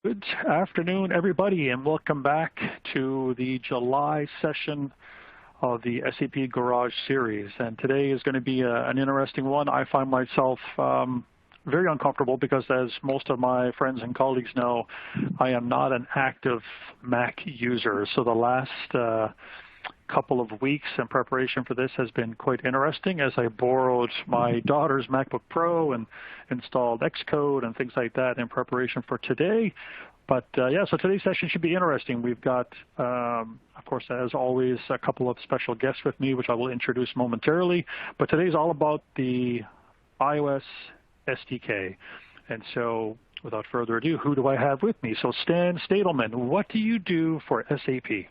Good afternoon, everybody, and welcome back to the July session of the SAP Garage series. And today is going to be an interesting one. I find myself very uncomfortable because, as most of my friends and colleagues know, I am not an active Mac user. So the last couple of weeks in preparation for this has been quite interesting as I borrowed my daughter's MacBook Pro and installed Xcode and things like that in preparation for today. But yeah, so today's session should be interesting. We've got, of course, as always, a couple of special guests with me, which I will introduce momentarily. But today's all about the iOS SDK. And so without further ado, who do I have with me? So Stan Stadelman, what do you do for SAP?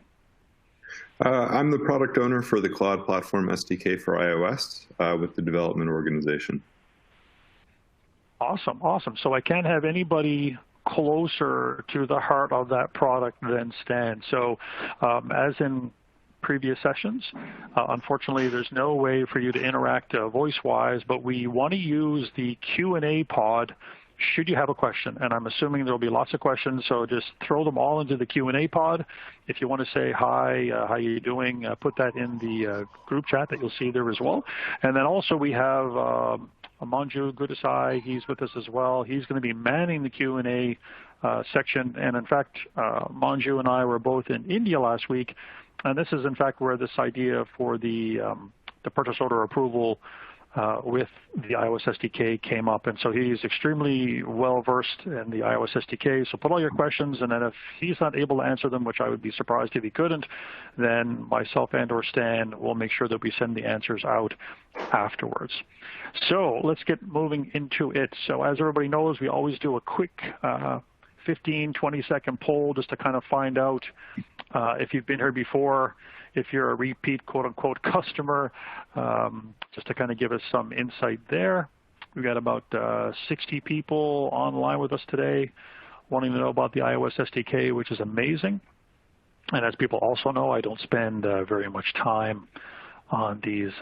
I'm the product owner for the Cloud Platform SDK for iOS with the development organization. Awesome, awesome. So I can't have anybody closer to the heart of that product than Stan. So as in previous sessions, unfortunately, there's no way for you to interact voice-wise, but we want to use the Q&A pod should you have a question, and I'm assuming there'll be lots of questions, so just throw them all into the Q&A pod. If you want to say hi, how you doing, put that in the group chat that you'll see there as well. And then also we have Manju Gudasai, he's with us as well. He's going to be manning the Q&A section, and in fact, Manju and I were both in India last week, and this is in fact where this idea for the purchase order approval with the iOS SDK came up. And so he's extremely well-versed in the iOS SDK. So put all your questions, and then if he's not able to answer them, which I would be surprised if he couldn't, then myself and or Stan will make sure that we send the answers out afterwards. So let's get moving into it. So as everybody knows, we always do a quick 15, 20-second poll just to kind of find out if you've been here before, if you're a repeat quote-unquote customer, just to kind of give us some insight there. We've got about 60 people online with us today wanting to know about the iOS SDK, which is amazing. And as people also know, I don't spend very much time on these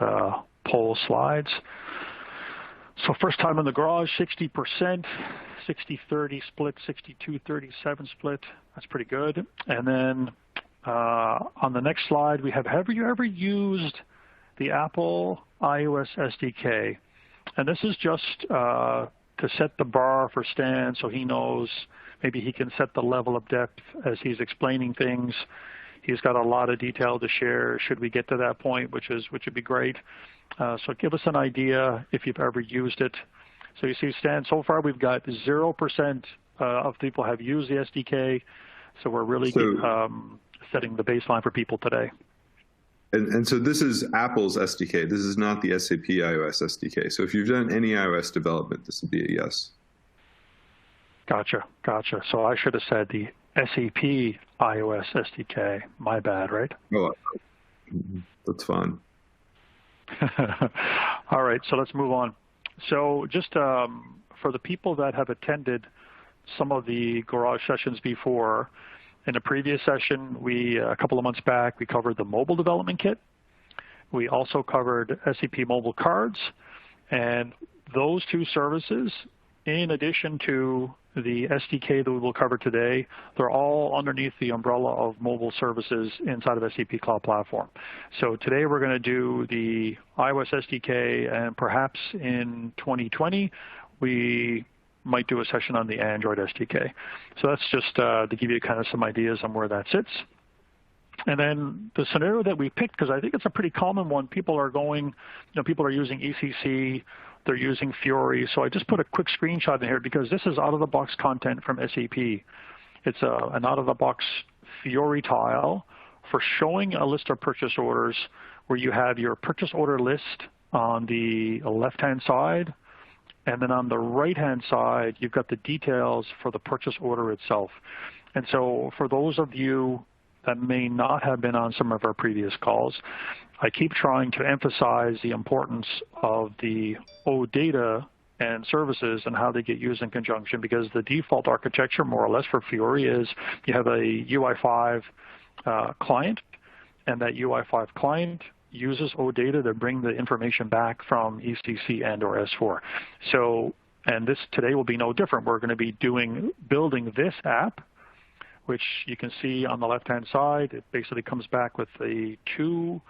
poll slides. So first time in the garage, 60%, 60-30 split, 62-37 split. That's pretty good. And then on the next slide, we have you ever used the Apple iOS SDK? And this is just to set the bar for Stan so he knows maybe he can set the level of depth as he's explaining things. He's got a lot of detail to share should we get to that point, which would be great. So give us an idea if you've ever used it. So you see, Stan, so far we've got 0% of people have used the SDK. So we're really setting the baseline for people today. And so this is Apple's SDK. This is not the SAP iOS SDK. So if you've done any iOS development, this would be a yes. Gotcha, gotcha. So I should have said the SAP iOS SDK. My bad, right? Oh, that's fine. All right, so let's move on. So just for the people that have attended some of the garage sessions before, in a previous session, a couple of months back, we covered the mobile development kit. We also covered SAP mobile cards, and those two services, in addition to the SDK that we will cover today, they're all underneath the umbrella of mobile services inside of SAP Cloud Platform. So today we're going to do the iOS SDK, and perhaps in 2020, we might do a session on the Android SDK. So that's just to give you kind of some ideas on where that sits. And then the scenario that we picked, because I think it's a pretty common one, people are using ECC, they're using Fiori. So I just put a quick screenshot in here because this is out-of-the-box content from SAP. It's an out-of-the-box Fiori tile for showing a list of purchase orders where you have your purchase order list on the left-hand side, and then on the right-hand side, you've got the details for the purchase order itself. And so for those of you that may not have been on some of our previous calls, I keep trying to emphasize the importance of the OData and services and how they get used in conjunction, because the default architecture, more or less, for Fiori is you have a UI5 client, and that UI5 client uses OData to bring the information back from ECC and or S4. So And this today will be no different. We're going to be building this app, which you can see on the left-hand side. It basically comes back with the two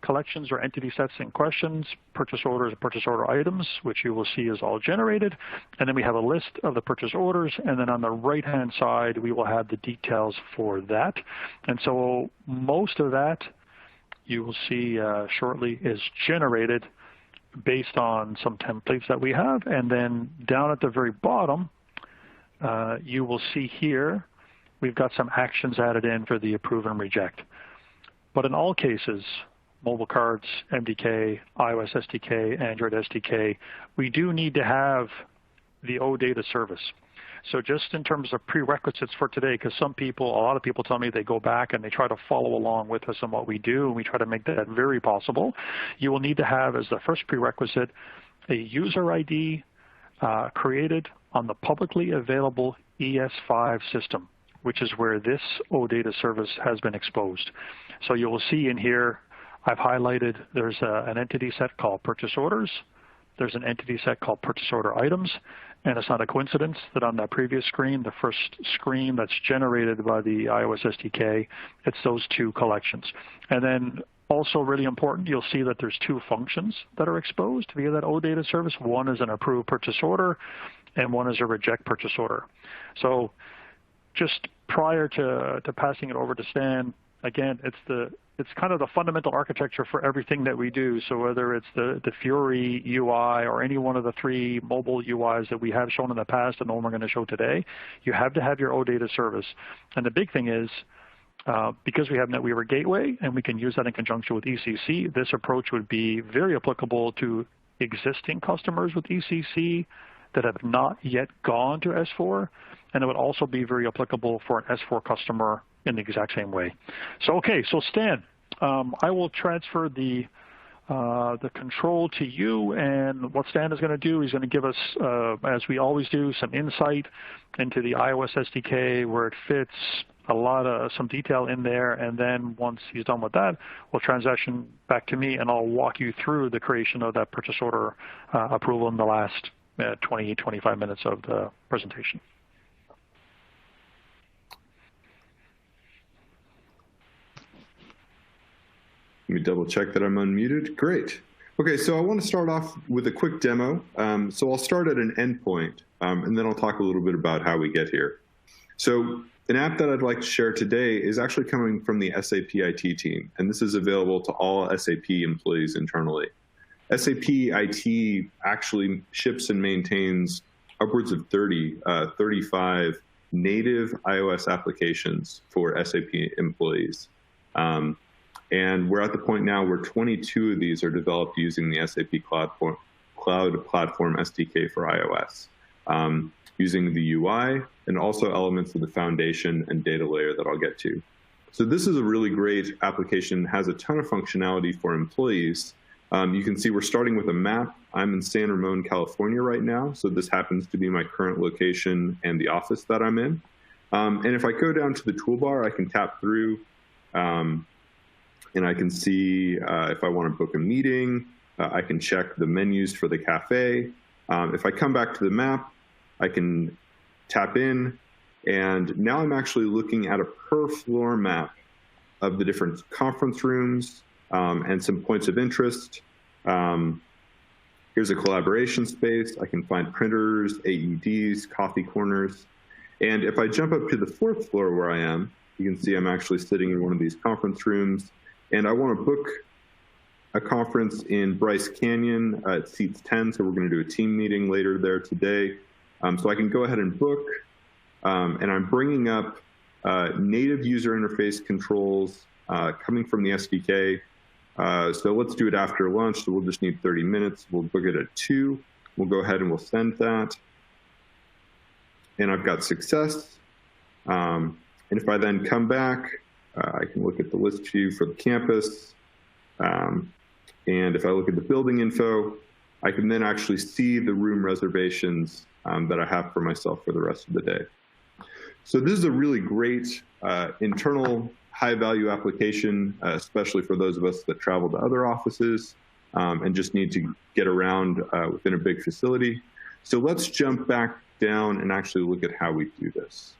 collections or entity sets in questions, purchase orders and purchase order items, which you will see is all generated. And then we have a list of the purchase orders. And then on the right-hand side, we will have the details for that. And so most of that you will see shortly is generated based on some templates that we have. And then down at the very bottom, you will see here, we've got some actions added in for the approve and reject. But in all cases, mobile cards, MDK, iOS SDK, Android SDK, we do need to have the OData service. So just in terms of prerequisites for today, because a lot of people tell me they go back and they try to follow along with us on what we do, and we try to make that very possible. You will need to have as the first prerequisite a user ID created on the publicly available ES5 system, which is where this OData service has been exposed. So you will see in here, I've highlighted there's an entity set called purchase orders. There's an entity set called purchase order items. And it's not a coincidence that on that previous screen, the first screen that's generated by the iOS SDK, it's those two collections. And then also really important, you'll see that there's two functions that are exposed via that OData service. One is an approve purchase order, and one is a reject purchase order. So just prior to passing it over to Stan, again, it's kind of the fundamental architecture for everything that we do. So whether it's the Fury UI or any one of the three mobile UIs that we have shown in the past and the one we're going to show today, you have to have your OData service. And the big thing is, because we have NetWeaver Gateway and we can use that in conjunction with ECC, this approach would be very applicable to existing customers with ECC that have not yet gone to S4, and it would also be very applicable for an S4 customer in the exact same way. So, okay, so Stan, I will transfer the control to you, and what Stan is going to do, he's going to give us, as we always do, some insight into the iOS SDK, where it fits, some detail in there, and then once he's done with that, we'll transition back to me, and I'll walk you through the creation of that purchase order approval in the last 20, 25 minutes of the presentation. Let me double check that I'm unmuted. Great. Okay, so I want to start off with a quick demo. So I'll start at an endpoint, and then I'll talk a little bit about how we get here. So an app that I'd like to share today is actually coming from the SAP IT team, and this is available to all SAP employees internally. SAP IT actually ships and maintains upwards of 35 native iOS applications for SAP employees. And we're at the point now where 22 of these are developed using the SAP Cloud Platform SDK for iOS, using the UI and also elements of the foundation and data layer that I'll get to. So this is a really great application, has a ton of functionality for employees. You can see we're starting with a map. I'm in San Ramon, California right now, so this happens to be my current location and the office that I'm in. And if I go down to the toolbar, I can tap through, and I can see if I want to book a meeting. I can check the menus for the cafe. If I come back to the map, I can tap in, and now I'm actually looking at a per floor map of the different conference rooms and some points of interest. Here's a collaboration space. I can find printers, AEDs, coffee corners. And if I jump up to the 4th floor where I am, you can see I'm actually sitting in one of these conference rooms, and I want to book a conference in Bryce Canyon at seats 10, so we're going to do a team meeting later there today. So I can go ahead and book, and I'm bringing up native user interface controls coming from the SDK. So let's do it after lunch, so we'll just need 30 minutes. We'll book it at 2. We'll go ahead and we'll send that. And I've got success. And if I then come back, I can look at the list view for the campus. And if I look at the building info, I can then actually see the room reservations that I have for myself for the rest of the day. So this is a really great internal high-value application, especially for those of us that travel to other offices and just need to get around within a big facility. So let's jump back down and actually look at how we do this.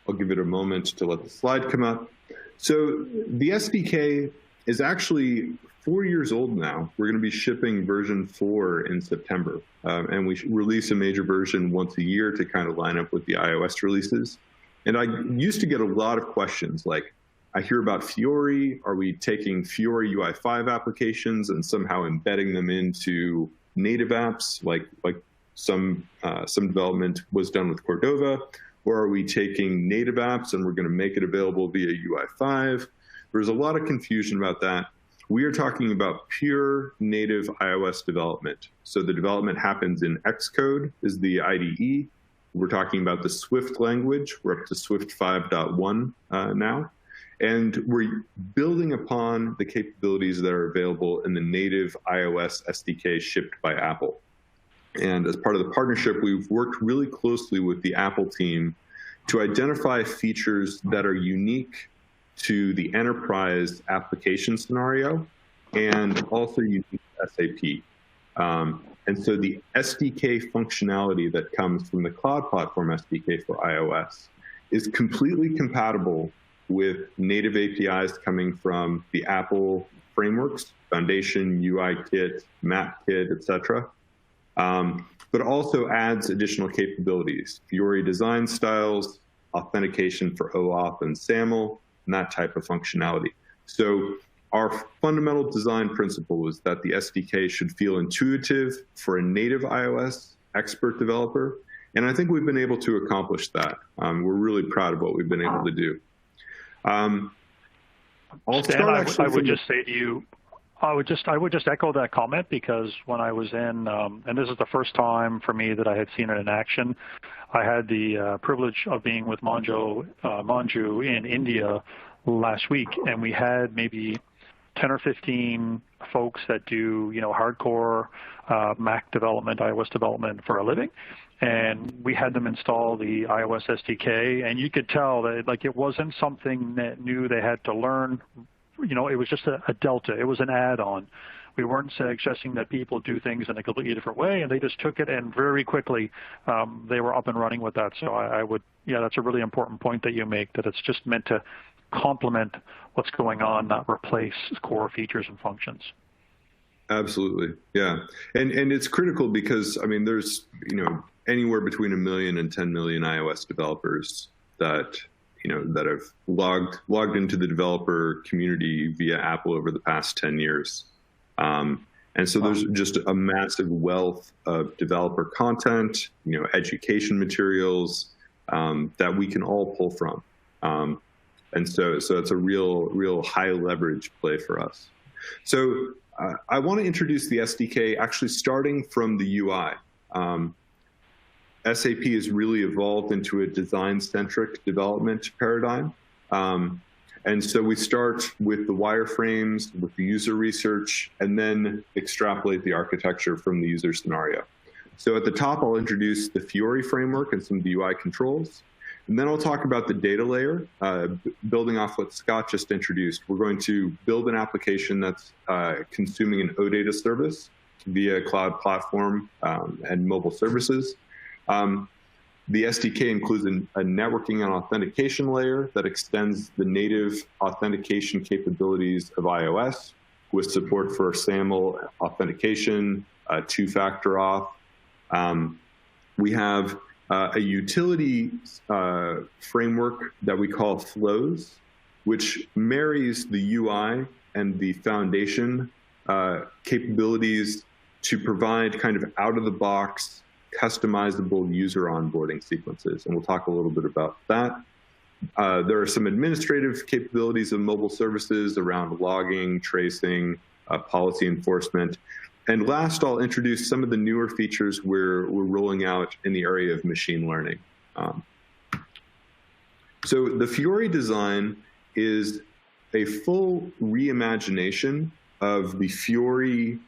I'll give it a moment to let the slide come up. So the SDK is actually 4 years old now. We're going to be shipping version 4 in September. And we release a major version once a year to kind of line up with the iOS releases. And I used to get a lot of questions like, I hear about Fiori. Are we taking Fiori UI5 applications and somehow embedding them into native apps like some development was done with Cordova? Or are we taking native apps and we're going to make it available via UI5? There's a lot of confusion about that. We are talking about pure native iOS development. So the development happens in Xcode is the IDE. We're talking about the Swift language. We're up to Swift 5.1 now. And we're building upon the capabilities that are available in the native iOS SDK shipped by Apple. And as part of the partnership, we've worked really closely with the Apple team to identify features that are unique to the enterprise application scenario and also unique to SAP. And so the SDK functionality that comes from the Cloud Platform SDK for iOS is completely compatible with native APIs coming from the Apple frameworks, Foundation, UIKit, MapKit, etc. But also adds additional capabilities, Fiori design styles, authentication for OAuth and SAML, and that type of functionality. So our fundamental design principle is that the SDK should feel intuitive for a native iOS expert developer. And I think we've been able to accomplish that. We're really proud of what we've been able to do. Stan, I would just say to you, I would just echo that comment, because when I was in, and this is the first time for me that I had seen it in action, I had the privilege of being with Manju in India last week, and we had maybe 10 or 15 folks that do, hardcore Mac development, iOS development for a living. And we had them install the iOS SDK, and you could tell that it wasn't something that new they had to learn. It was just a delta. It was an add-on. We weren't suggesting that people do things in a completely different way, and they just took it, and very quickly they were up and running with that. So that's a really important point that you make, that it's just meant to complement what's going on, not replace core features and functions. Absolutely, yeah. And it's critical because, there's, anywhere between 1 million and 10 million iOS developers that that have logged into the developer community via Apple over the past 10 years. And so there's just a massive wealth of developer content, education materials that we can all pull from. And so it's a real high leverage play for us. So I want to introduce the SDK actually starting from the UI. SAP has really evolved into a design-centric development paradigm. And so we start with the wireframes, with the user research, and then extrapolate the architecture from the user scenario. So at the top, I'll introduce the Fiori framework and some of the UI controls. And then I'll talk about the data layer, building off what Scott just introduced. We're going to build an application that's consuming an OData service via cloud platform and mobile services. The SDK includes a networking and authentication layer that extends the native authentication capabilities of iOS with support for SAML authentication, two-factor auth. We have a utility framework that we call Flows, which marries the UI and the foundation capabilities to provide kind of out-of-the-box customizable user onboarding sequences, and we'll talk a little bit about that. There are some administrative capabilities of mobile services around logging, tracing, policy enforcement. And last, I'll introduce some of the newer features we're rolling out in the area of machine learning. So the Fiori design is a full reimagination of the Fiori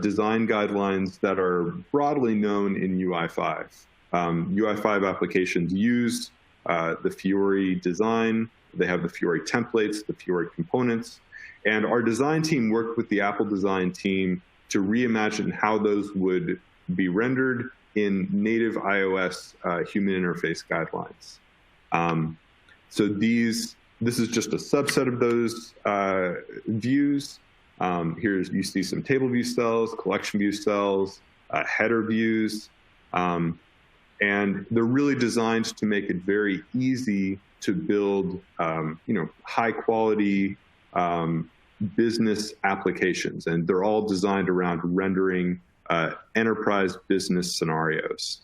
design guidelines that are broadly known in UI5. UI5 applications use the Fiori design. They have the Fiori templates, the Fiori components. And our design team worked with the Apple design team to reimagine how those would be rendered in native iOS human interface guidelines. So this is just a subset of those views. You see some table view cells, collection view cells, header views, and they're really designed to make it very easy to build, high quality business applications, and they're all designed around rendering enterprise business scenarios.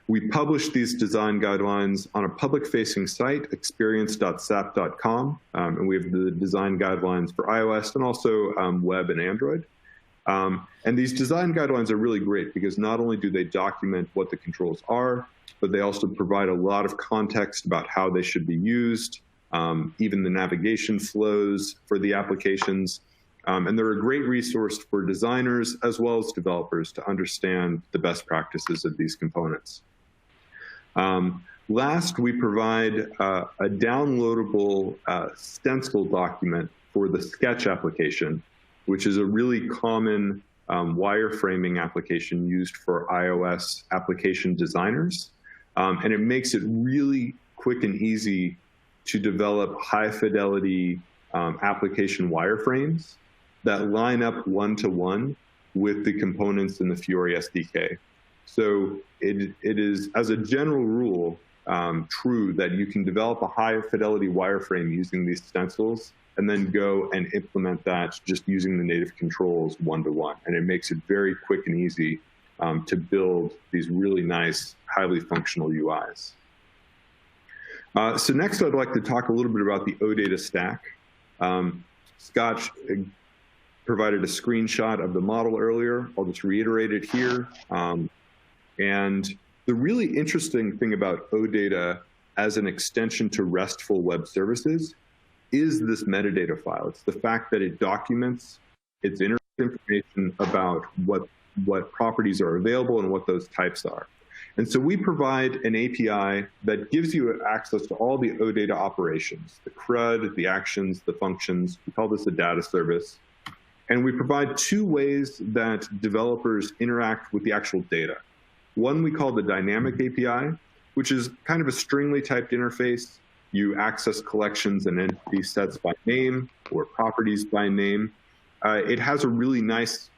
We publish these design guidelines on a public-facing site, experience.sap.com, and we have the design guidelines for iOS and also web and Android. And these design guidelines are really great because not only do they document what the controls are, but they also provide a lot of context about how they should be used, even the navigation flows for the applications. And they're a great resource for designers as well as developers to understand the best practices of these components. Last, we provide a downloadable stencil document for the Sketch application, which is a really common wireframing application used for iOS application designers. And it makes it really quick and easy to develop high fidelity application wireframes that line up one-to-one with the components in the Fiori SDK. So it is, as a general rule, true that you can develop a high fidelity wireframe using these stencils and then go and implement that just using the native controls one-to-one. And it makes it very quick and easy to build these really nice, highly functional UIs. So next, I'd like to talk a little bit about the OData stack. Scott provided a screenshot of the model earlier. I'll just reiterate it here. And the really interesting thing about OData as an extension to RESTful web services is this metadata file. It's the fact that it documents its information about what properties are available and what those types are. And so we provide an API that gives you access to all the OData operations, the CRUD, the actions, the functions. We call this a data service. And we provide two ways that developers interact with the actual data. One we call the dynamic API, which is kind of a stringly typed interface. You access collections and entity sets by name or properties by name. It has a really nice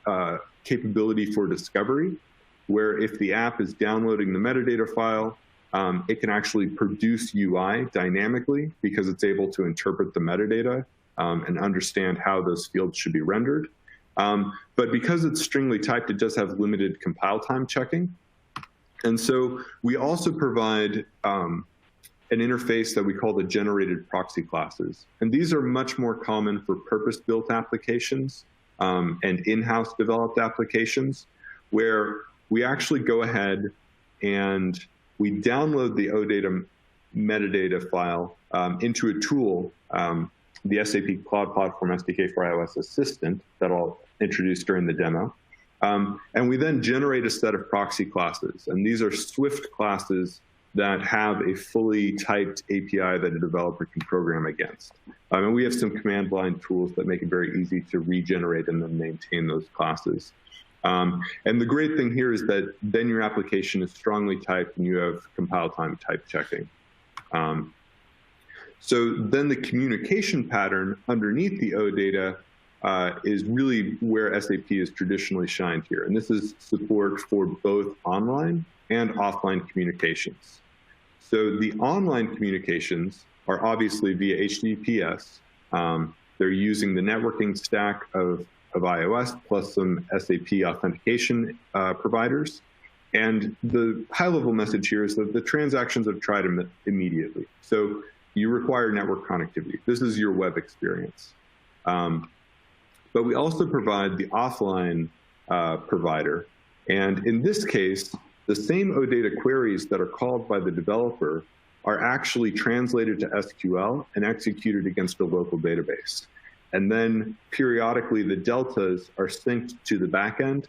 capability for discovery, where if the app is downloading the metadata file, it can actually produce UI dynamically because it's able to interpret the metadata and understand how those fields should be rendered. But because it's stringly typed, it does have limited compile time checking. And so we also provide an interface that we call the generated proxy classes. And these are much more common for purpose-built applications and in-house developed applications, where we actually go ahead and we download the OData metadata file into a tool, the SAP Cloud Platform SDK for iOS Assistant that I'll introduce during the demo. And we then generate a set of proxy classes. And these are Swift classes that have a fully typed API that a developer can program against. And we have some command line tools that make it very easy to regenerate and then maintain those classes. And the great thing here is that then your application is strongly typed and you have compile time type checking. So then the communication pattern underneath the OData is really where SAP is traditionally shined here. And this is support for both online and offline communications. So the online communications are obviously via HTTPS. They're using the networking stack of iOS plus some SAP authentication providers. And the high-level message here is that the transactions are tried immediately. So you require network connectivity. This is your web experience. But we also provide the offline provider. And in this case, the same OData queries that are called by the developer are actually translated to SQL and executed against a local database. And then periodically the deltas are synced to the backend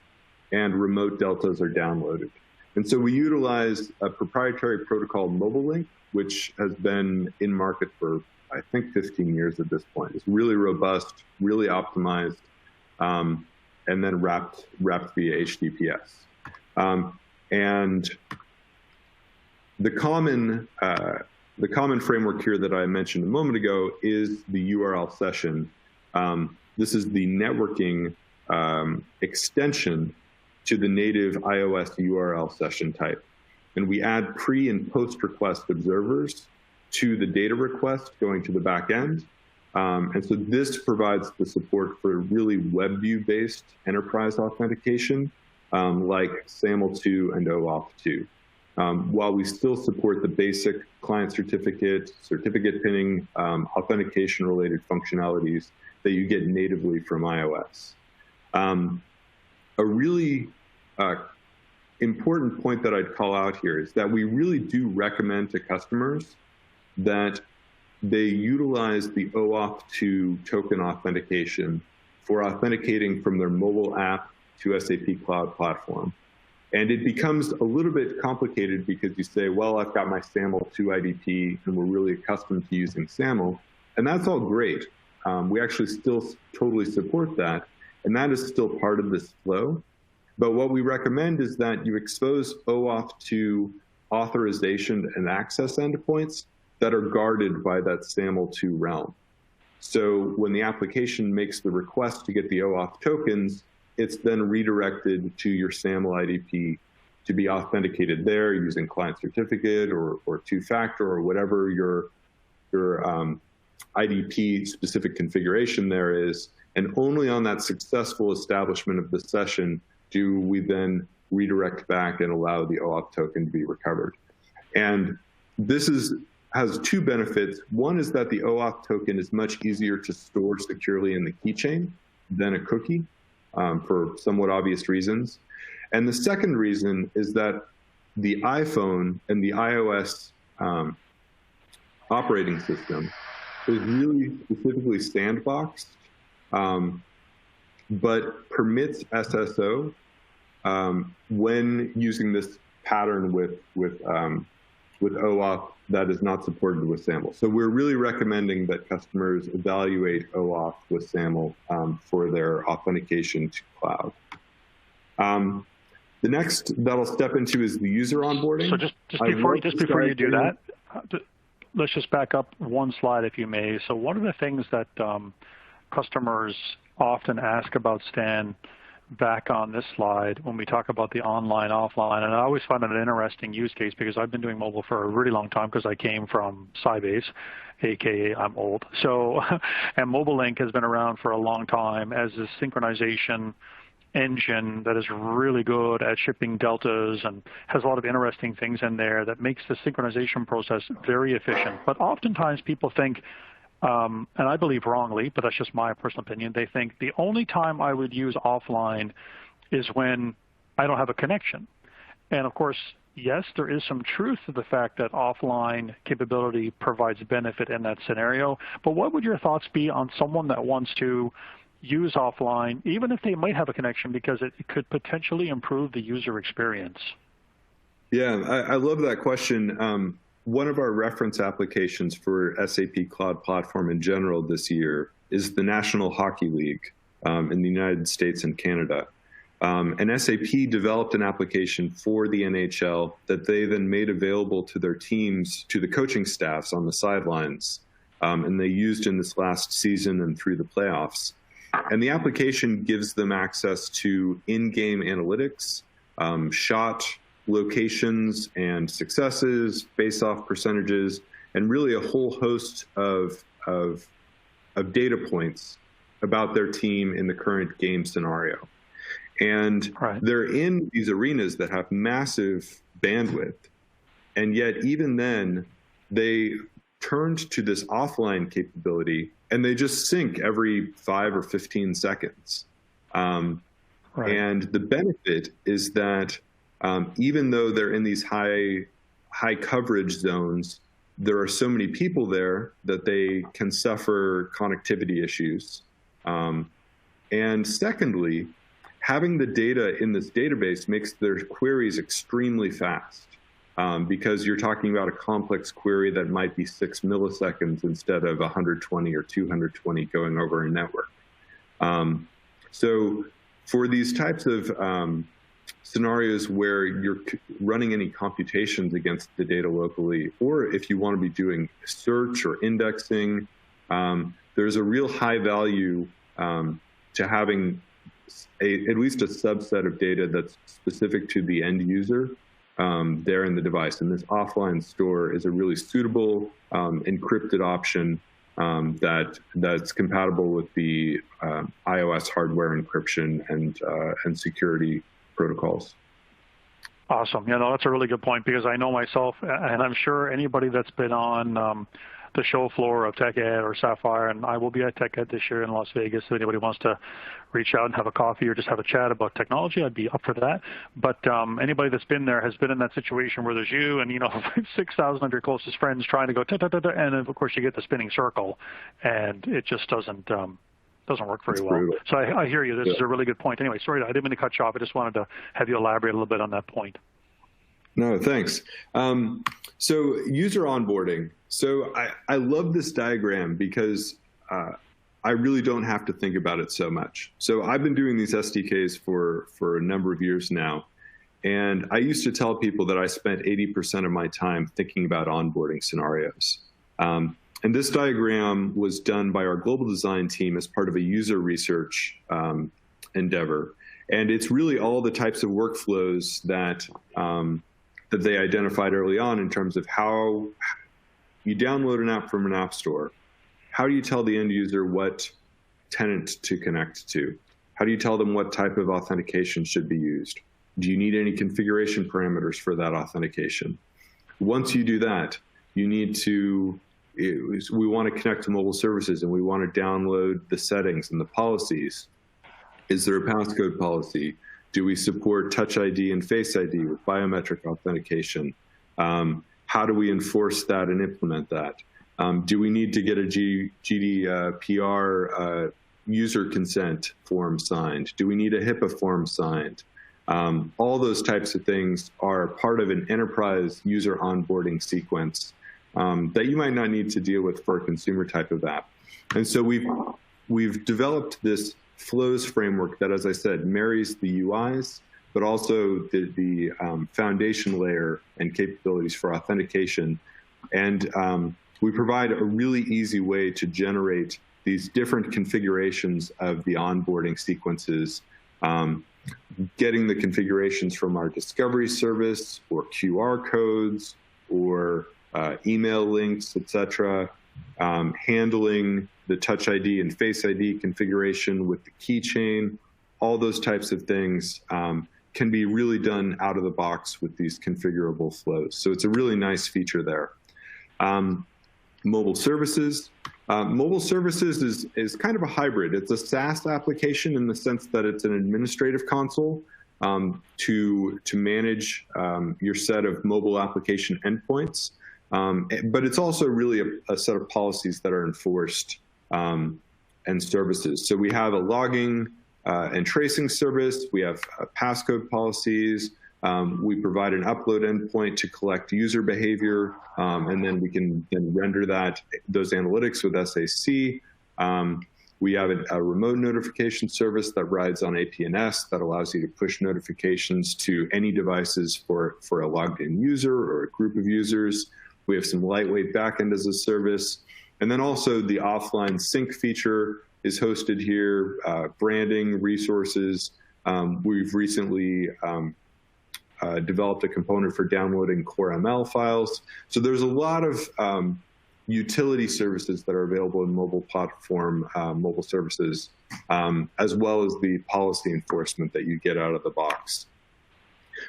and remote deltas are downloaded. And so we utilize a proprietary protocol, Mobile Link, which has been in market for, I think, 15 years at this point. It's really robust, really optimized, and then wrapped via HTTPS. And the common framework here that I mentioned a moment ago is the URL session. This is the networking extension to the native iOS URL session type. And we add pre and post request observers to the data request going to the back end. And so this provides the support for really web view based enterprise authentication, like SAML2 and OAuth 2. While we still support the basic client certificate pinning, authentication related functionalities that you get natively from iOS. A really important point that I'd call out here is that we really do recommend to customers that they utilize the OAuth 2 token authentication for authenticating from their mobile app to SAP Cloud Platform. And it becomes a little bit complicated because you say, well, I've got my SAML2 IDP and we're really accustomed to using SAML. And that's all great. We actually still totally support that. And that is still part of this flow. But what we recommend is that you expose OAuth to authorization and access endpoints that are guarded by that SAML2 realm. So when the application makes the request to get the OAuth tokens, it's then redirected to your SAML IDP to be authenticated there using client certificate or two-factor or whatever your IDP specific configuration there is. And only on that successful establishment of the session do we then redirect back and allow the OAuth token to be recovered. And this has two benefits. One is that the OAuth token is much easier to store securely in the keychain than a cookie, for somewhat obvious reasons. And the second reason is that the iPhone and the iOS operating system is really specifically sandboxed, but permits SSO when using this pattern with OAuth that is not supported with SAML. So we're really recommending that customers evaluate OAuth with SAML for their authentication to cloud. The next that I'll step into is the user onboarding. So just before you do that, let's just back up one slide, if you may. So one of the things that customers often ask about, Stan, back on this slide when we talk about the online, offline, and I always find it an interesting use case because I've been doing mobile for a really long time because I came from Sybase, aka I'm old. So, and Mobile Link has been around for a long time as a synchronization engine that is really good at shipping deltas and has a lot of interesting things in there that makes the synchronization process very efficient. But oftentimes people think, and I believe wrongly, but that's just my personal opinion, they think the only time I would use offline is when I don't have a connection. And of course, yes, there is some truth to the fact that offline capability provides benefit in that scenario, but what would your thoughts be on someone that wants to use offline, even if they might have a connection, because it could potentially improve the user experience? Yeah, I love that question. One of our reference applications for SAP Cloud Platform in general this year is the National Hockey League in the United States and Canada. And SAP developed an application for the NHL that they then made available to their teams, to the coaching staffs on the sidelines, and they used in this last season and through the playoffs. And the application gives them access to in-game analytics, shot locations and successes, face-off percentages, and really a whole host of data points about their team in the current game scenario. And they're in these arenas that have massive bandwidth. And yet even then, they turned to this offline capability and they just sync every 5 or 15 seconds. And the benefit is that even though they're in these high coverage zones, there are so many people there that they can suffer connectivity issues. And secondly, having the data in this database makes their queries extremely fast, because you're talking about a complex query that might be 6 milliseconds instead of 120 or 220 going over a network. So for these types of scenarios where you're running any computations against the data locally, or if you want to be doing search or indexing, there's a real high value to having at least a subset of data that's specific to the end user there in the device. And this offline store is a really suitable encrypted option that's compatible with the iOS hardware encryption and security protocols. Awesome. Yeah, no, that's a really good point, because I know myself, and I'm sure anybody that's been on the show floor of TechEd or Sapphire, and I will be at TechEd this year in Las Vegas, so anybody wants to reach out and have a coffee or just have a chat about technology, I'd be up for that. But anybody that's been there has been in that situation where there's you and 6,000 of your closest friends trying to go and of course you get the spinning circle, and it just doesn't work very well. So I hear you. This is a really good point. Anyway, sorry, I didn't mean to cut you off. I just wanted to have you elaborate a little bit on that point. No, thanks. So user onboarding. So I love this diagram because I really don't have to think about it so much. So I've been doing these SDKs for a number of years now. And I used to tell people that I spent 80% of my time thinking about onboarding scenarios. And this diagram was done by our global design team as part of a user research endeavor. And it's really all the types of workflows that they identified early on in terms of how you download an app from an app store. How do you tell the end user what tenant to connect to? How do you tell them what type of authentication should be used? Do you need any configuration parameters for that authentication? Once you do that, you need to, we want to connect to mobile services and we want to download the settings and the policies. Is there a passcode policy? Do we support Touch ID and Face ID with biometric authentication? How do we enforce that and implement that? Do we need to get a GDPR user consent form signed? Do we need a HIPAA form signed? All those types of things are part of an enterprise user onboarding sequence that you might not need to deal with for a consumer type of app. And so we've developed this flows framework that, as I said, marries the UIs, but also the foundation layer and capabilities for authentication. And we provide a really easy way to generate these different configurations of the onboarding sequences, getting the configurations from our discovery service or QR codes or email links, etc., handling the Touch ID and Face ID configuration with the keychain. All those types of things can be really done out of the box with these configurable flows. So it's a really nice feature there. Mobile services. Mobile services is kind of a hybrid. It's a SaaS application in the sense that it's an administrative console to manage your set of mobile application endpoints. But it's also really a set of policies that are enforced and services. So we have a logging and tracing service. We have passcode policies. We provide an upload endpoint to collect user behavior, and then we can then render those analytics with SAC. We have a remote notification service that rides on APNS that allows you to push notifications to any devices for a logged in user or a group of users. We have some lightweight backend as a service. And then also the offline sync feature is hosted here, branding, resources. We've recently developed a component for downloading core ML files. So there's a lot of utility services that are available in mobile platform, mobile services, as well as the policy enforcement that you get out of the box.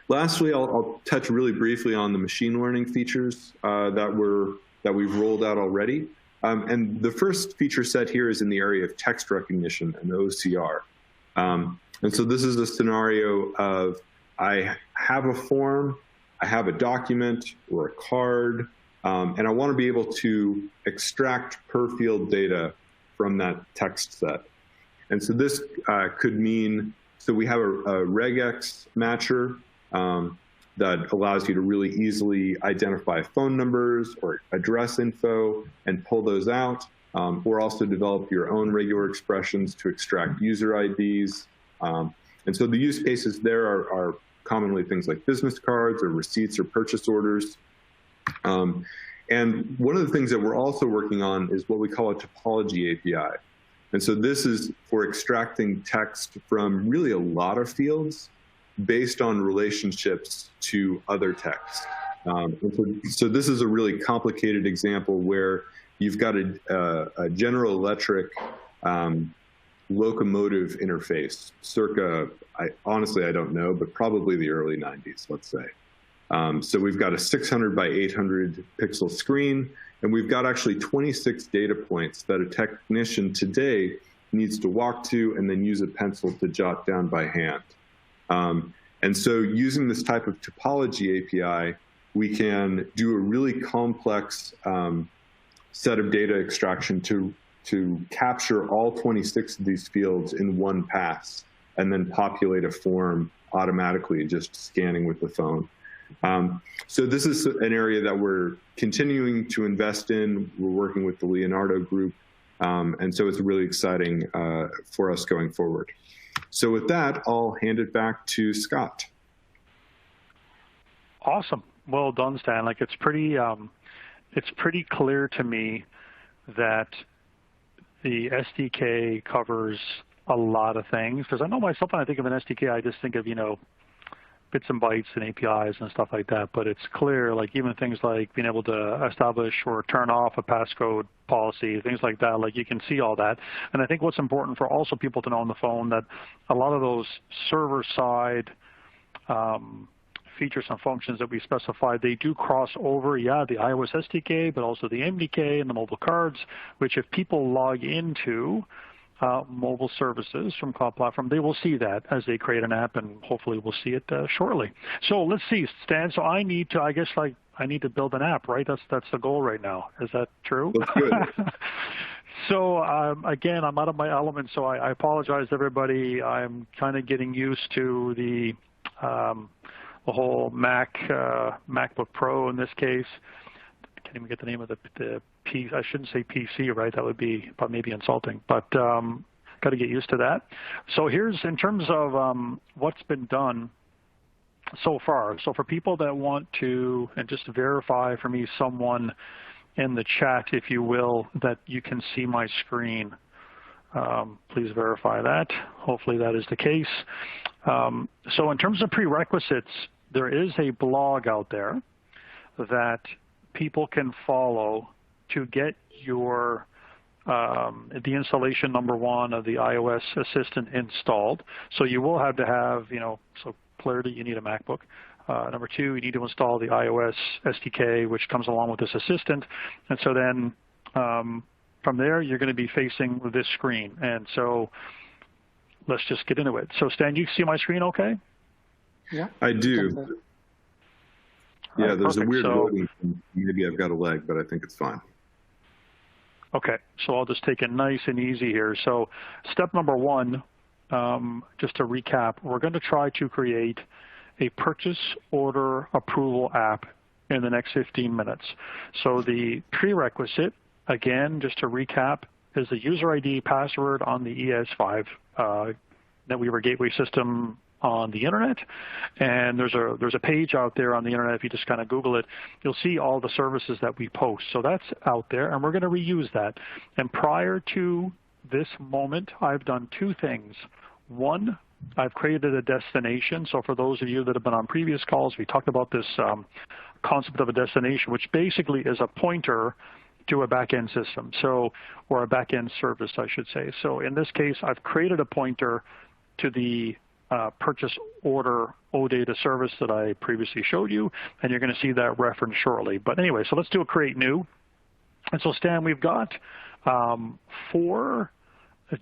Lastly, I'll touch really briefly on the machine learning features that we've rolled out already. And the first feature set here is in the area of text recognition and OCR. And so this is a scenario of I have a form, I have a document or a card, and I want to be able to extract per field data from that text set. And so this could mean, so we have a regex matcher that allows you to really easily identify phone numbers or address info and pull those out, or also develop your own regular expressions to extract user IDs. And so the use cases there are commonly things like business cards or receipts or purchase orders. And one of the things that we're also working on is what we call a topology API. And so this is for extracting text from really a lot of fields based on relationships to other text. So this is a really complicated example where you've got a General Electric locomotive interface, circa, honestly, I don't know, but probably the early 90s, let's say. So we've got a 600 by 800 pixel screen, and we've got actually 26 data points that a technician today needs to walk to and then use a pencil to jot down by hand. And so using this type of topology API, we can do a really complex set of data extraction to capture all 26 of these fields in one pass and then populate a form automatically just scanning with the phone. So this is an area that we're continuing to invest in. We're working with the Leonardo group, and so it's really exciting for us going forward. So with that, I'll hand it back to Scott. Awesome. Well done, Stan. Like it's pretty clear to me that the SDK covers a lot of things, because I know myself when I think of an SDK, I just think of, bits and bytes and APIs and stuff like that, but it's clear, like even things like being able to establish or turn off a passcode policy, things like that, like you can see all that. And I think what's important for also people to know on the phone that a lot of those server-side features and functions that we specified, they do cross over, the iOS SDK, but also the MDK and the mobile cards, which if people log into mobile services from Cloud Platform, they will see that as they create an app, and hopefully we'll see it shortly. So let's see, Stan. So I need to build an app, right? That's the goal right now. Is that true? That's good. So again, I'm out of my element, so I apologize to everybody. I'm kind of getting used to the whole MacBook Pro in this case. I can't even get the name of the piece. I shouldn't say PC, right? That would be maybe insulting, but got to get used to that. So here's, in terms of what's been done so far. So for people that want to, and just to verify for me, someone in the chat, if you will, that you can see my screen. Please verify that. Hopefully that is the case. So in terms of prerequisites, there is a blog out there that people can follow to get your the installation #1 of the iOS Assistant installed. So you will have to have, so clearly you need a MacBook. #2, you need to install the iOS SDK, which comes along with this assistant. And so then from there, you're going to be facing this screen. And so let's just get into it. So Stan, you see my screen okay? Yeah. I do. Yeah, there's perfect. a weird loading. Maybe I've got a lag, but I think it's fine. Okay, so I'll just take it nice and easy here. So step #1, just to recap, we're going to try to create a purchase order approval app in the next 15 minutes. So the prerequisite, again, just to recap, is the user ID password on the ES5 NetWeaver gateway system on the internet. And there's a page out there on the internet. If you just kind of Google it, you'll see all the services that we post. So that's out there, and we're going to reuse that. And prior to this moment, I've done two things. One, I've created a destination. So for those of you that have been on previous calls, we talked about this concept of a destination, which basically is a pointer to a back-end system, or a back-end service, I should say. So in this case, I've created a pointer to the purchase order OData service that I previously showed you, and you're going to see that reference shortly. But anyway, so let's do a create new. And so Stan, we've got 4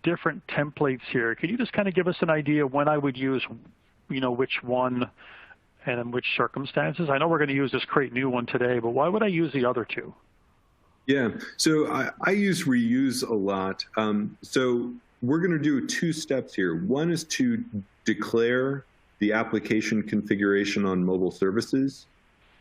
different templates here. Can you just kind of give us an idea when I would use, which one and in which circumstances? I know we're going to use this create new one today, but why would I use the other 2? Yeah, so I use reuse a lot. So we're going to do 2 steps here. One is to declare the application configuration on mobile services.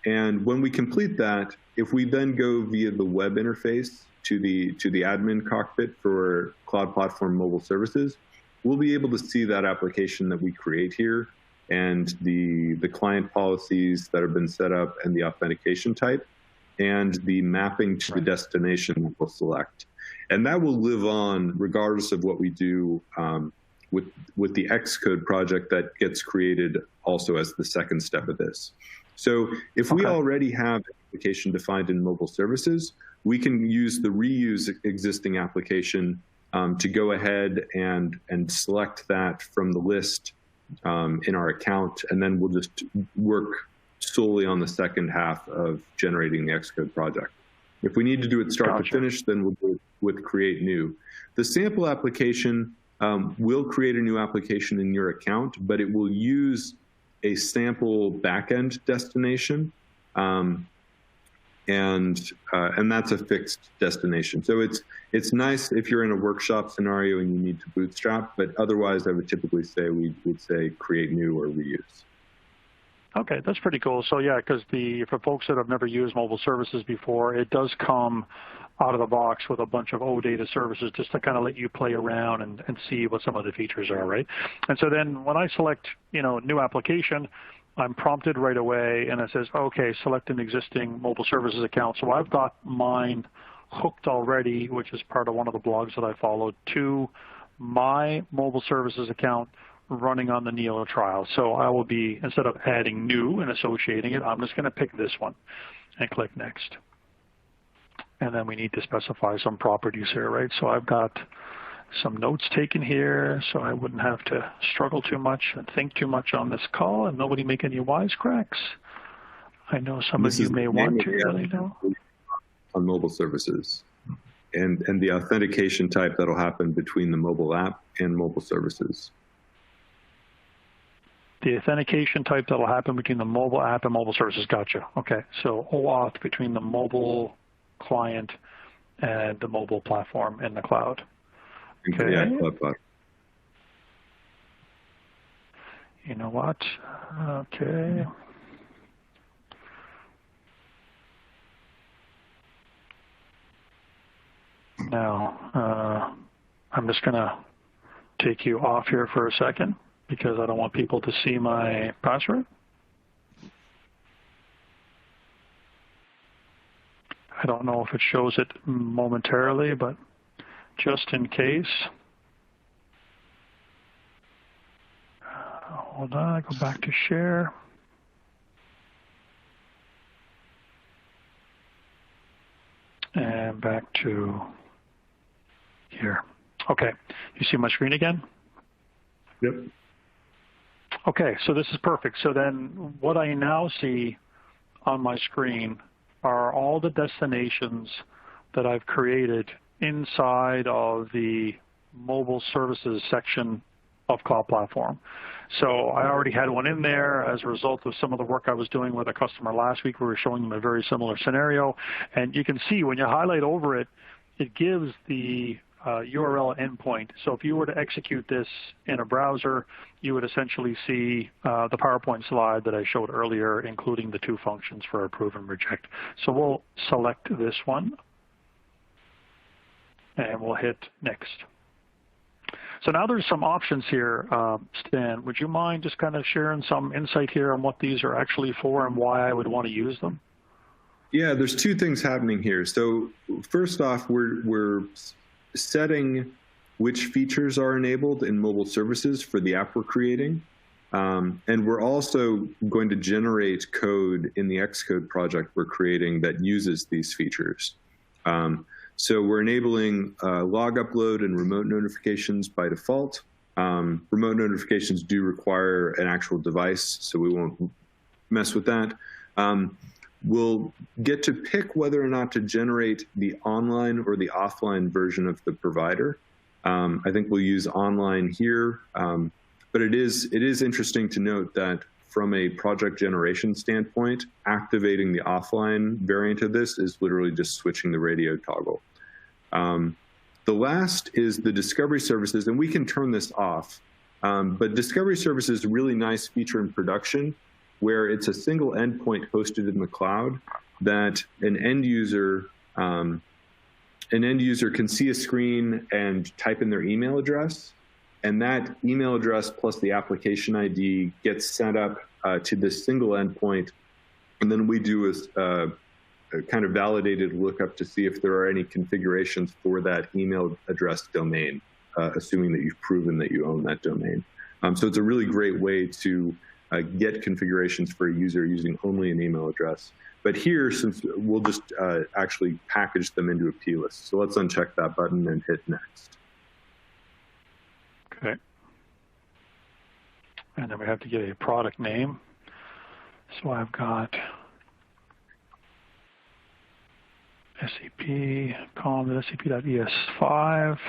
And when we complete that, if we then go via the web interface to the admin cockpit for Cloud Platform Mobile Services, we'll be able to see that application that we create here and the client policies that have been set up and the authentication type and the mapping to the destination that we'll select. And that will live on regardless of what we do with the Xcode project that gets created also as the second step of this. So if we already have an application defined in mobile services, we can use the reuse existing application to go ahead and select that from the list in our account, and then we'll just work solely on the second half of generating the Xcode project. If we need to do it start to finish, then we'll do it with create new. The sample application will create a new application in your account, but it will use a sample backend destination, and that's a fixed destination. So it's nice if you're in a workshop scenario and you need to bootstrap, but otherwise I would typically say we'd say create new or reuse. Okay, that's pretty cool. So yeah, because for folks that have never used mobile services before, it does come out of the box with a bunch of OData services just to kind of let you play around and see what some of the features are, right? And so then when I select, new application, I'm prompted right away and it says, okay, select an existing mobile services account. So I've got mine hooked already, which is part of one of the blogs that I followed, to my mobile services account running on the Neo trial. So I will be, instead of adding new and associating it, I'm just going to pick this one and click next. And then we need to specify some properties here, right? So I've got some notes taken here so I wouldn't have to struggle too much and think too much on this call and nobody make any wisecracks. I know some of you may want to really know. On mobile services and the authentication type that'll happen between the mobile app and mobile services. The authentication type that'll happen between the mobile app and mobile services. Gotcha. Okay. So OAuth between the mobile client and the mobile platform in the cloud. Okay. Yeah, cloud platform. You know what? Okay. Now, I'm just going to take you off here for a second because I don't want people to see my password. I don't know if it shows it momentarily, but just in case. Hold on, I go back to share. And back to here. Okay, you see my screen again? Yep. Okay, so this is perfect. So then what I now see on my screen are all the destinations that I've created inside of the mobile services section of Cloud Platform. So I already had one in there as a result of some of the work I was doing with a customer last week. We were showing them a very similar scenario. And you can see when you highlight over it, it gives the URL endpoint. So if you were to execute this in a browser, you would essentially see the PowerPoint slide that I showed earlier, including the 2 functions for approve and reject. So we'll select this one, and we'll hit next. So now there's some options here, Stan. Would you mind just kind of sharing some insight here on what these are actually for and why I would want to use them? Yeah, there's 2 things happening here. So first off, we're setting which features are enabled in mobile services for the app we're creating. And we're also going to generate code in the Xcode project we're creating that uses these features. So we're enabling log upload and remote notifications by default. Remote notifications do require an actual device, so we won't mess with that. We'll get to pick whether or not to generate the online or the offline version of the provider. I think we'll use online here, but it is interesting to note that from a project generation standpoint, activating the offline variant of this is literally just switching the radio toggle. The last is the discovery services, and we can turn this off. But discovery services is a really nice feature in production where it's a single endpoint hosted in the cloud that an end user can see a screen and type in their email address, and that email address plus the application ID gets sent up to this single endpoint, and then we do a kind of validated lookup to see if there are any configurations for that email address domain, assuming that you've proven that you own that domain. So it's a really great way to get configurations for a user using only an email address. But here, since we'll just actually package them into a plist. So let's uncheck that button and hit next. Okay. And then we have to get a product name. So I've got SAP, column SAP.es5.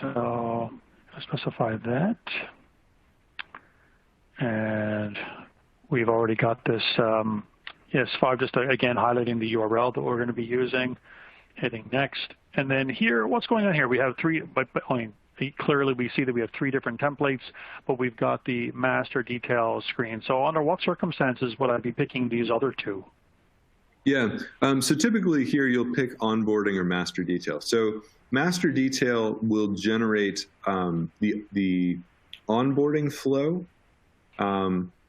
So I specify that. And we've already got this ES5, just again highlighting the URL that we're going to be using, hitting next. And then here, what's going on here? We have three, but I mean, clearly we see that we have three different templates, but we've got the master details screen. So under what circumstances would I be picking these other two? Yeah, so typically here you'll pick onboarding or master detail. So master detail will generate the onboarding flow.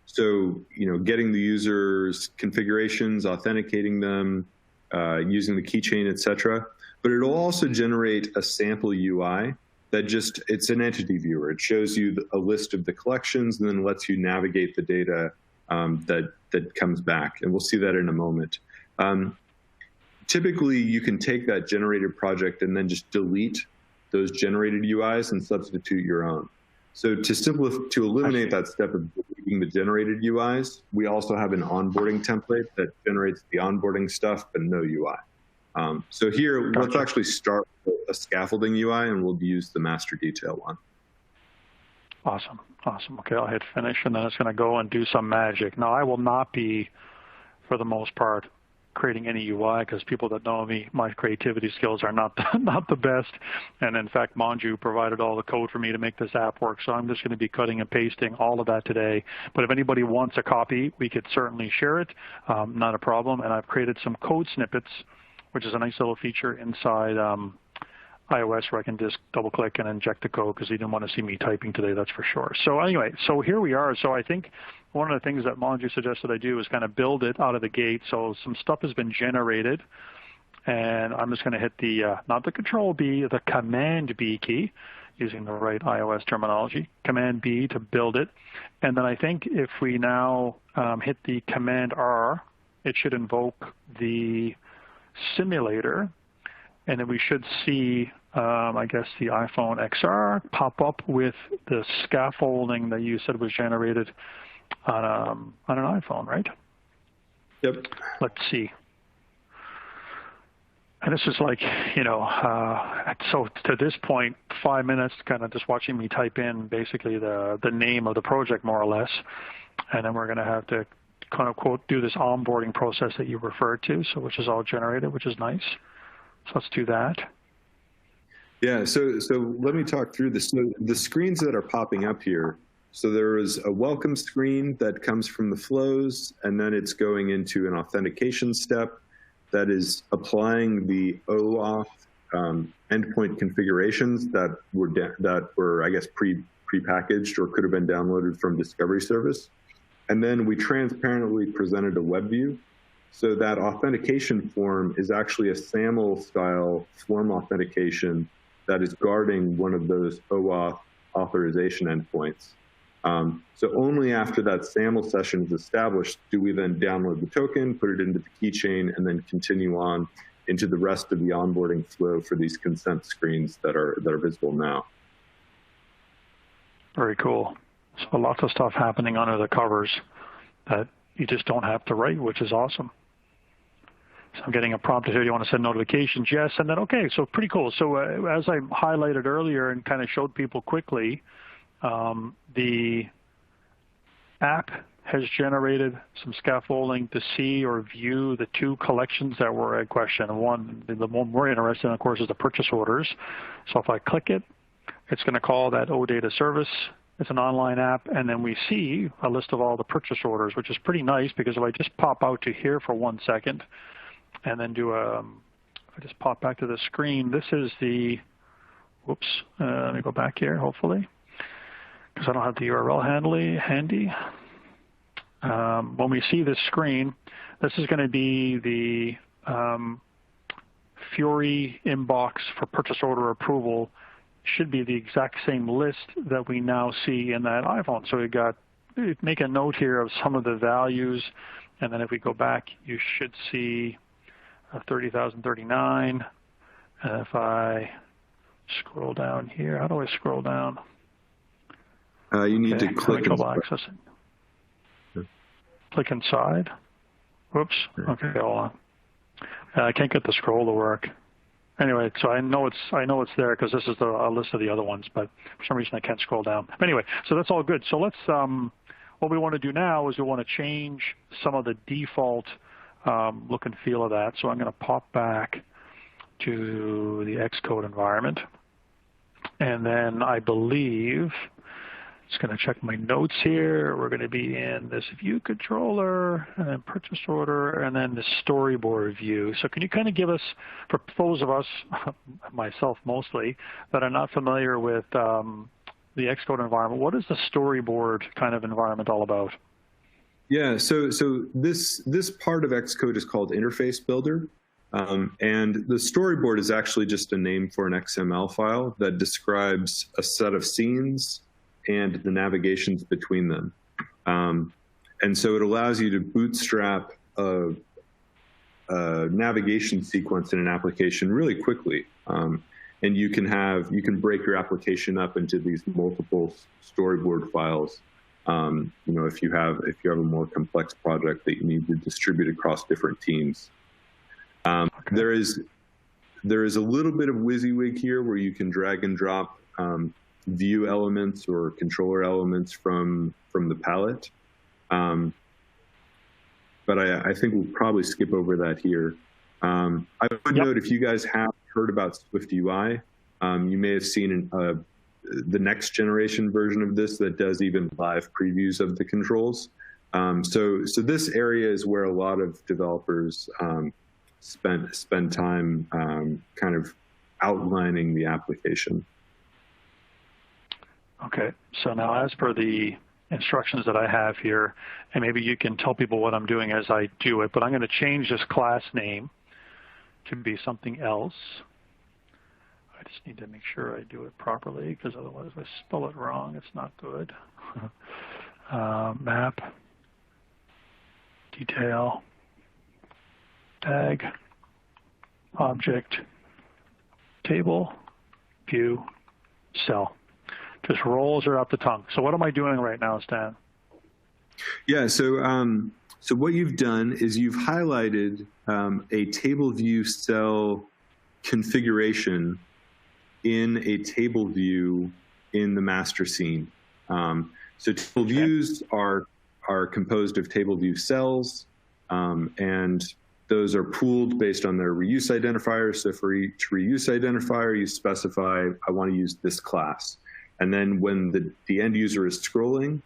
So, getting the user's configurations, authenticating them, using the keychain, et cetera. But it'll also generate a sample UI that it's an entity viewer. It shows you a list of the collections and then lets you navigate the data that comes back. And we'll see that in a moment. Typically, you can take that generated project and then just delete those generated UIs and substitute your own. So to eliminate that step of deleting the generated UIs, we also have an onboarding template that generates the onboarding stuff but no UI. So here, let's actually start with a scaffolding UI, and we'll use the master detail one. Awesome. Okay, I'll hit finish, and then it's going to go and do some magic. Now, I will not be, for the most part, creating any UI, because people that know me, my creativity skills are not the best. And in fact, Manju provided all the code for me to make this app work. So I'm just going to be cutting and pasting all of that today. But if anybody wants a copy, we could certainly share it. Not a problem. And I've created some code snippets, which is a nice little feature inside iOS where I can just double click and inject the code, because you didn't want to see me typing today, that's for sure. So anyway, so here we are. So I think one of the things that Manju suggested I do is kind of build it out of the gate. So some stuff has been generated, and I'm just going to hit the, not the Control B, the Command B key, using the right iOS terminology, Command B to build it. And then I think if we now hit the Command R, it should invoke the simulator, and then we should see, I guess, the iPhone XR pop up with the scaffolding that you said was generated on an iPhone, right? Yep. Let's see. And this is like, so to this point, 5 minutes, kind of just watching me type in basically the name of the project, more or less. And then we're going to have to kind of, quote, do this onboarding process that you referred to, so which is all generated, which is nice. So let's do that. Yeah, so let me talk through this. So the screens that are popping up here, so there is a welcome screen that comes from the flows, and then it's going into an authentication step that is applying the OAuth endpoint configurations that were I guess, pre-packaged or could have been downloaded from Discovery Service. And then we transparently presented a web view. So that authentication form is actually a SAML-style form authentication that is guarding one of those OAuth authorization endpoints. So only after that SAML session is established do we then download the token, put it into the keychain, and then continue on into the rest of the onboarding flow for these consent screens that are visible now. Very cool. So lots of stuff happening under the covers that you just don't have to write, which is awesome. So I'm getting a prompt here. You want to send notifications? Yes. And then, okay, so pretty cool. So as I highlighted earlier and kind of showed people quickly, the app has generated some scaffolding to see or view the two collections that were at question. One, the one we're interested in, of course, is the purchase orders. So if I click it, it's going to call that OData service. It's an online app, and then we see a list of all the purchase orders, which is pretty nice because if I just pop out to here for 1 second and then do if I just pop back to the screen, this is the, whoops, let me go back here, hopefully, because I don't have the URL handy. When we see this screen, this is going to be the Fury inbox for purchase order approval. Should be the exact same list that we now see in that iPhone. So we make a note here of some of the values, and then if we go back, you should see 30,039. And if I scroll down here, how do I scroll down? You need to click accessing. Click inside. Whoops. Okay, hold on. I can't get the scroll to work. Anyway, so I know it's there because this is a list of the other ones, but for some reason I can't scroll down. But anyway, so that's all good. So let's what we want to do now is we want to change some of the default look and feel of that. So I'm going to pop back to the Xcode environment, and then I believe just going to check my notes here. We're going to be in this view controller, and then purchase order, and then the storyboard view. So can you kind of give us, for those of us, myself mostly, that are not familiar with the Xcode environment, what is the storyboard kind of environment all about? Yeah, so this part of Xcode is called Interface Builder. And the storyboard is actually just a name for an XML file that describes a set of scenes and the navigations between them. And so it allows you to bootstrap a navigation sequence in an application really quickly. And you can break your application up into these multiple storyboard files. If you have a more complex project that you need to distribute across different teams. Okay. There is a little bit of WYSIWYG here where you can drag and drop view elements or controller elements from the palette. But I think we'll probably skip over that here. I would note, if you guys have heard about SwiftUI, you may have seen the next generation version of this that does even live previews of the controls. So this area is where a lot of developers spend time kind of outlining the application. Okay, so now as per the instructions that I have here, and maybe you can tell people what I'm doing as I do it, but I'm going to change this class name to be something else. I just need to make sure I do it properly, because otherwise if I spell it wrong, it's not good. Map, detail, tag, object, table, view, cell. Just rolls her up the tongue. So what am I doing right now, Stan? Yeah, so what you've done is you've highlighted a table view cell configuration in a table view in the master scene. So table views are composed of table view cells, and those are pooled based on their reuse identifiers. So for each reuse identifier, you specify, I want to use this class. And then when the end user is scrolling,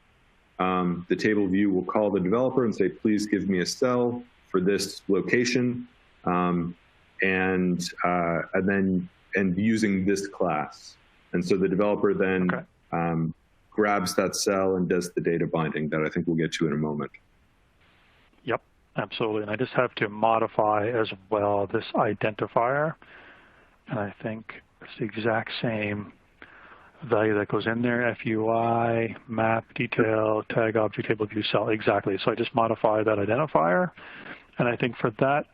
the table view will call the developer and say, please give me a cell for this location, and using this class. And so the developer then grabs that cell and does the data binding that I think we'll get to in a moment. Yep, absolutely. And I just have to modify as well this identifier. And I think it's the exact same value that goes in there, FUI, map, detail, tag, object, table, view, cell, exactly. So I just modify that identifier. And I think for that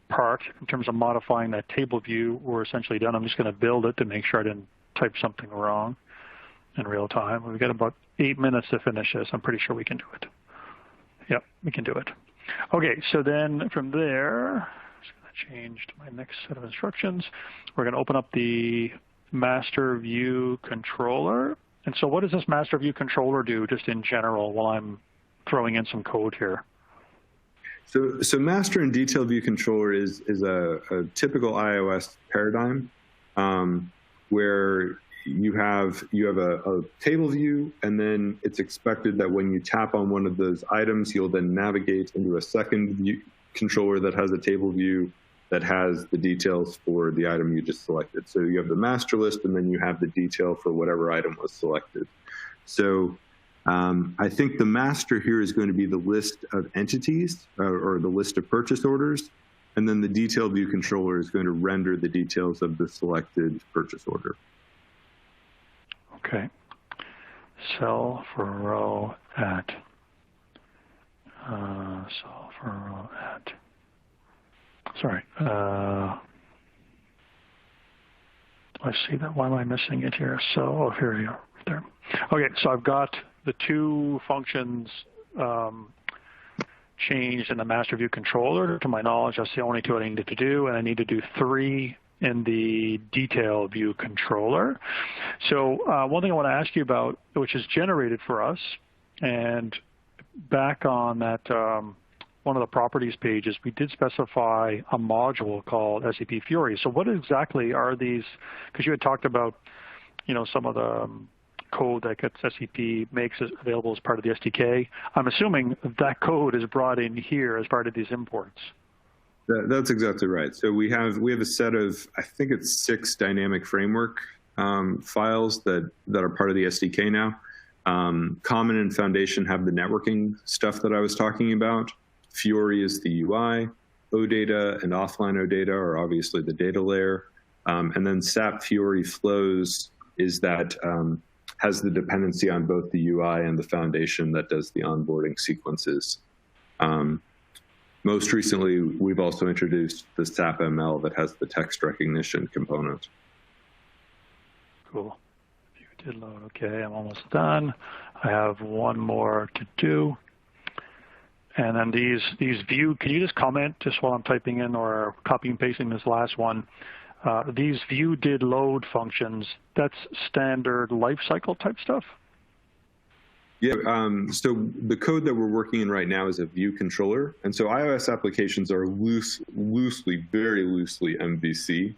part, in terms of modifying that table view, we're essentially done. I'm just going to build it to make sure I didn't type something wrong in real time. We've got about 8 minutes to finish this. I'm pretty sure we can do it. Yep, we can do it. Okay, so then from there, I'm just going to change to my next set of instructions. We're going to open up the master view controller. And so what does this master view controller do just in general while I'm throwing in some code here. So master and detail view controller is a typical iOS paradigm where you have a table view, and then it's expected that when you tap on one of those items, you'll then navigate into a second view controller that has a table view that has the details for the item you just selected. So you have the master list, and then you have the detail for whatever item was selected. So I think the master here is going to be the list of entities or the list of purchase orders, and then the detail view controller is going to render the details of the selected purchase order. Okay. Cell for row at, cell for row at, sorry. I see that. Why am I missing it here? So, oh, here you are, right there. Okay, so I've got the two functions changed in the master view controller. To my knowledge, that's the only two I needed to do, and I need to do 3 in the detail view controller. So one thing I want to ask you about, which is generated for us, and back on that one of the properties pages, we did specify a module called SAP Fiori. So what exactly are these? Because you had talked about, some of the code that gets SAP makes available as part of the SDK. I'm assuming that code is brought in here as part of these imports. That's exactly right. So we have a set of, I think it's 6 dynamic framework files that are part of the SDK now. Common and Foundation have the networking stuff that I was talking about. Fiori is the UI. OData and offline OData are obviously the data layer. And then SAP Fiori Flows is that has the dependency on both the UI and the Foundation that does the onboarding sequences. Most recently, we've also introduced the SAP ML that has the text recognition component. Cool. You did load. Okay, I'm almost done. I have one more to do. And then these view, can you just comment just while I'm typing in or copying and pasting this last one? These view did load functions, that's standard lifecycle type stuff? Yeah, so the code that we're working in right now is a view controller. And so iOS applications are very loosely MVC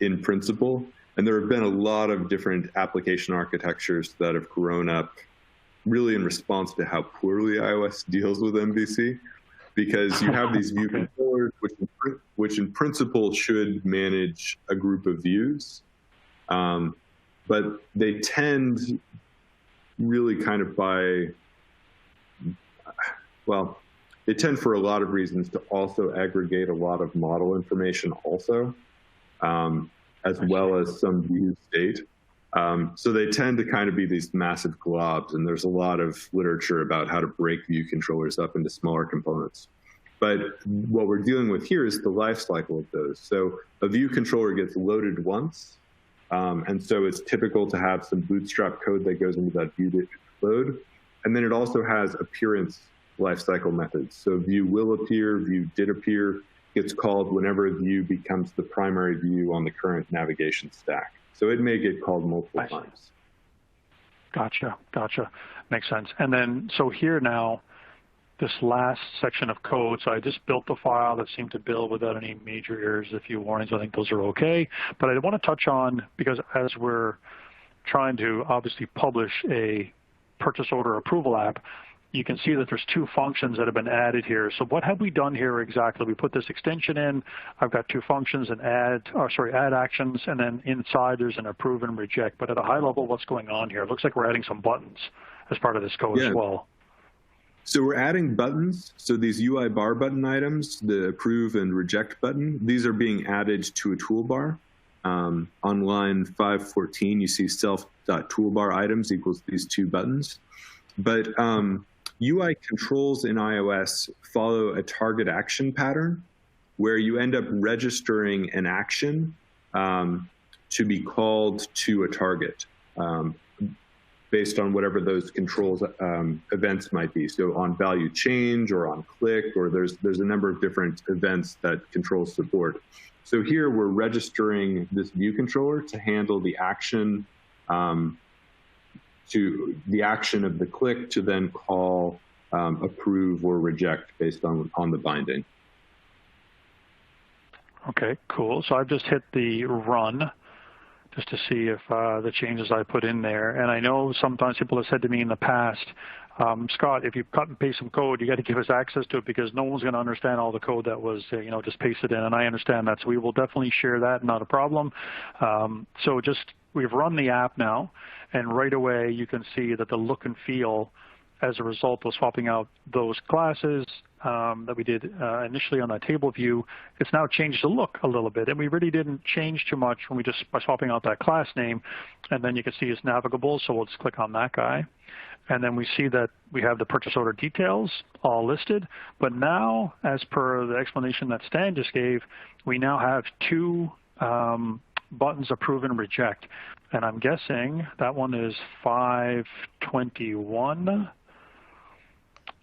in principle. And there have been a lot of different application architectures that have grown up really in response to how poorly iOS deals with MVC. Because you have these view controllers, which in principle should manage a group of views. But they tend really kind of they tend for a lot of reasons to also aggregate a lot of model information also, as well as some view state. So they tend to kind of be these massive globs, and there's a lot of literature about how to break view controllers up into smaller components. But what we're dealing with here is the life cycle of those. So a view controller gets loaded once, and so it's typical to have some bootstrap code that goes into that view load. And then it also has appearance lifecycle methods. So view will appear, view did appear, gets called whenever a view becomes the primary view on the current navigation stack. So it may get called multiple times. Gotcha. Makes sense. And then, so here now, this last section of code, so I just built the file that seemed to build without any major errors, a few warnings. I think those are okay. But I want to touch on, because as we're trying to obviously publish a purchase order approval app, you can see that there's 2 functions that have been added here. So what have we done here exactly? We put this extension in. I've got 2 functions, and add actions, and then inside there's an approve and reject. But at a high level, what's going on here? It looks like we're adding some buttons as part of this code as well. So we're adding buttons. So these UI bar button items, the approve and reject button, these are being added to a toolbar. On line 514, you see self.toolbar items equals these 2 buttons. But UI controls in iOS follow a target action pattern where you end up registering an action to be called to a target based on whatever those controls events might be. So on value change or on click, or there's a number of different events that controls support. So here we're registering this view controller to handle the action of the click to then call approve or reject based on the binding. Okay, cool. So I've just hit the run just to see if the changes I put in there. And I know sometimes people have said to me in the past, Scott, if you cut and paste some code, you got to give us access to it because no one's going to understand all the code that was, just pasted in. And I understand that. So we will definitely share that, not a problem. So we've run the app now, and right away you can see that the look and feel as a result of swapping out those classes that we did initially on that table view, it's now changed the look a little bit. And we really didn't change too much by swapping out that class name. And then you can see it's navigable, so we'll just click on that guy. And then we see that we have the purchase order details all listed. But now, as per the explanation that Stan just gave, we now have two buttons, approve and reject. And I'm guessing that one is 521.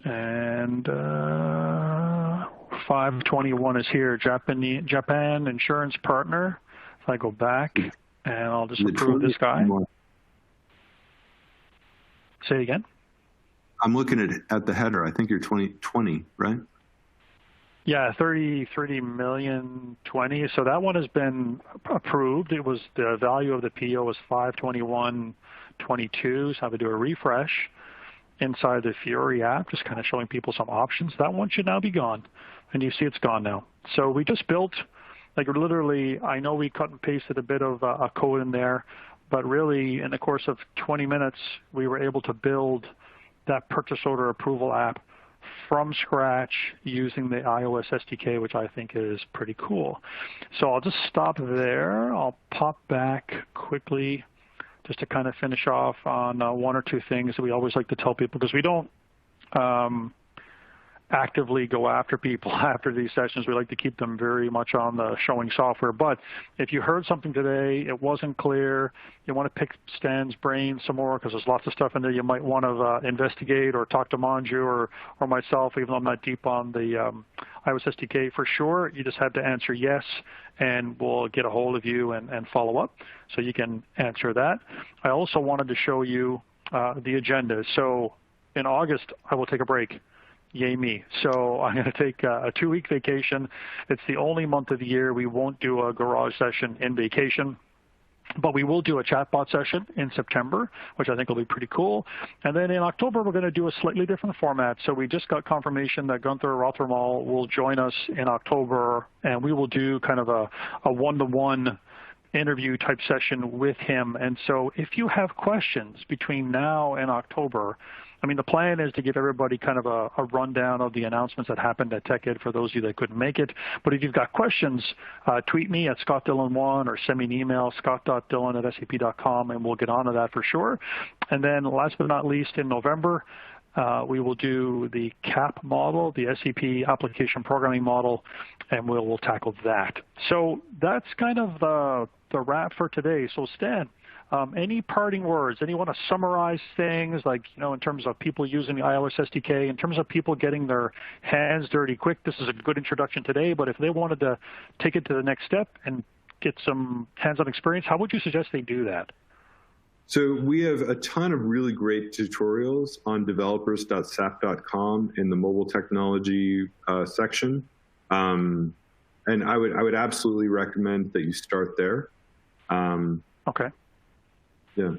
And 521 is here, Japan insurance partner. If I go back, and I'll just approve this guy. Say it again. I'm looking at the header. I think you're 2020, right? Yeah, 30 million 20. So that one has been approved. It was the value of the PO was 521.22. So I would do a refresh inside the Fiori app, just kind of showing people some options. That one should now be gone, and you see it's gone now. So we just built, literally, I know we cut and pasted a bit of a code in there, but really in the course of 20 minutes, we were able to build that purchase order approval app from scratch using the iOS SDK, which I think is pretty cool. So I'll just stop there. I'll pop back quickly just to kind of finish off on one or two things that we always like to tell people, because we don't actively go after people after these sessions. We like to keep them very much on the showing software. But if you heard something today, it wasn't clear, you want to pick Stan's brain some more, because there's lots of stuff in there you might want to investigate or talk to Manju or myself, even though I'm not deep on the iOS SDK for sure, you just have to answer yes, and we'll get a hold of you and follow up so you can answer that. I also wanted to show you the agenda. So in August, I will take a break. Yay me. So I'm going to take a 2-week vacation. It's the only month of the year we won't do a garage session in vacation. But we will do a chatbot session in September, which I think will be pretty cool. And then in October, we're going to do a slightly different format. So we just got confirmation that Gunther Rothermal will join us in October, and we will do kind of a one-to-one interview type session with him. And so if you have questions between now and October, I mean, the plan is to give everybody kind of a rundown of the announcements that happened at TechEd for those of you that couldn't make it. But if you've got questions, tweet me at ScottDillon1 or send me an email, scott.dillon@sap.com, and we'll get on to that for sure. And then last but not least, in November, we will do the CAP model, the SAP application programming model, and we'll tackle that. So that's kind of the wrap for today. So Stan, any parting words? Any want to summarize things, like, in terms of people using the iOS SDK, in terms of people getting their hands dirty quick? This is a good introduction today, but if they wanted to take it to the next step and get some hands-on experience, how would you suggest they do that? So we have a ton of really great tutorials on developers.sap.com in the mobile technology section. And I would absolutely recommend that you start there. Okay. Yeah.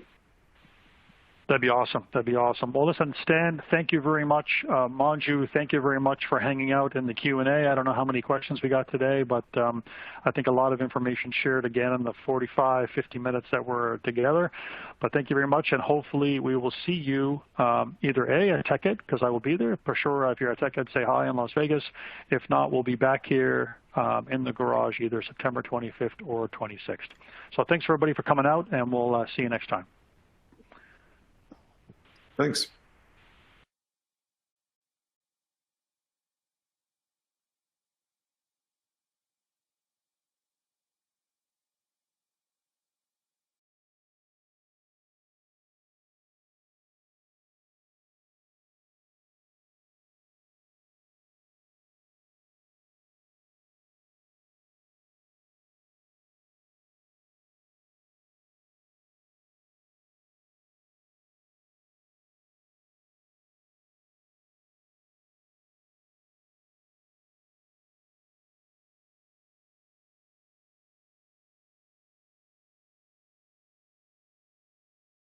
That'd be awesome. That'd be awesome. Well, listen, Stan, thank you very much. Manju, thank you very much for hanging out in the Q&A. I don't know how many questions we got today, but I think a lot of information shared again in the 45, 50 minutes that we're together. But thank you very much, and hopefully we will see you either A, at TechEd, because I will be there. For sure, if you're at TechEd, say hi in Las Vegas. If not, we'll be back here in the garage either September 25th or 26th. So thanks, everybody, for coming out, and we'll see you next time. Thanks.